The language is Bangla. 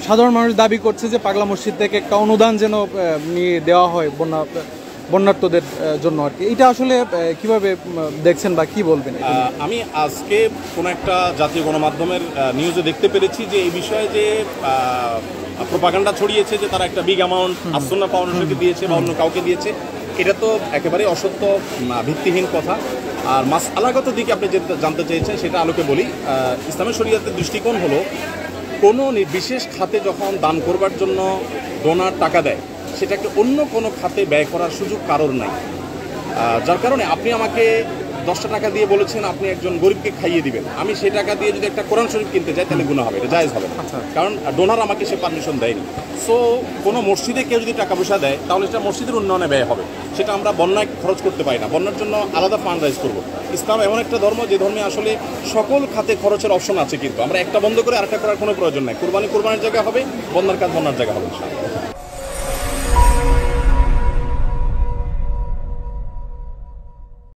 সাধারণ মানুষ দাবি করছে যে পাগলা মসজিদ থেকে একটা অনুদান যেন নিয়ে দেওয়া হয় বন্যার্তদের জন্য আর কি। এটা আসলে কিভাবে দেখছেন বা কি বলবেন? আমি আজকে কোনো একটা জাতীয় গণমাধ্যমের নিউজে দেখতে পেরেছি যে এই বিষয়ে যে প্রোপাগান্ডা ছড়িয়েছে যে তারা একটা বিগ অ্যামাউন্ট আসন্না ফাউন্ডেশনকে দিয়েছে বা অন্য কাউকে দিয়েছে, এটা তো একেবারে অসত্য, ভিত্তিহীন কথা। আর মাসআলাগত দিকে আপনি যেটা জানতে চেয়েছেন সেটা আলোকে বলি। ইসলামের শরীয়তের দৃষ্টিকোণ হলো কোনো বিশেষ খাতে যখন দান করবার জন্য ডোনার টাকা দেয়, সেটাকে অন্য কোনো খাতে ব্যয় করার সুযোগ কারোর নাই। যার কারণে আপনি আমাকে 10টা টাকা দিয়ে বলেছেন আপনি একজন গরিবকে খাইয়ে দিবেন, আমি সেই টাকা দিয়ে যদি একটা কোরআন শরীফ কিনতে যাই তাহলে গুনাহ হবে, এটা জায়েজ হবে না, কারণ ডোনার আমাকে সে পারমিশন দেয়নি। সো কোনো মসজিদে কেউ যদি টাকা পয়সা দেয় তাহলে সেটা মসজিদের উন্নয়নে ব্যয় হবে, সেটা আমরা বন্যায় খরচ করতে পারি না। বন্যার জন্য আলাদা ফান্ড রাইজ করবো। ইসলাম এমন একটা ধর্ম যে ধর্মে আসলে সকল খাতে খরচের অপশন আছে, কিন্তু আমরা একটা বন্ধ করে আরেকটা করার কোনো প্রয়োজন নাই। কোরবানির জায়গা হবে, বন্যার কাজ বন্যার জায়গা হবে।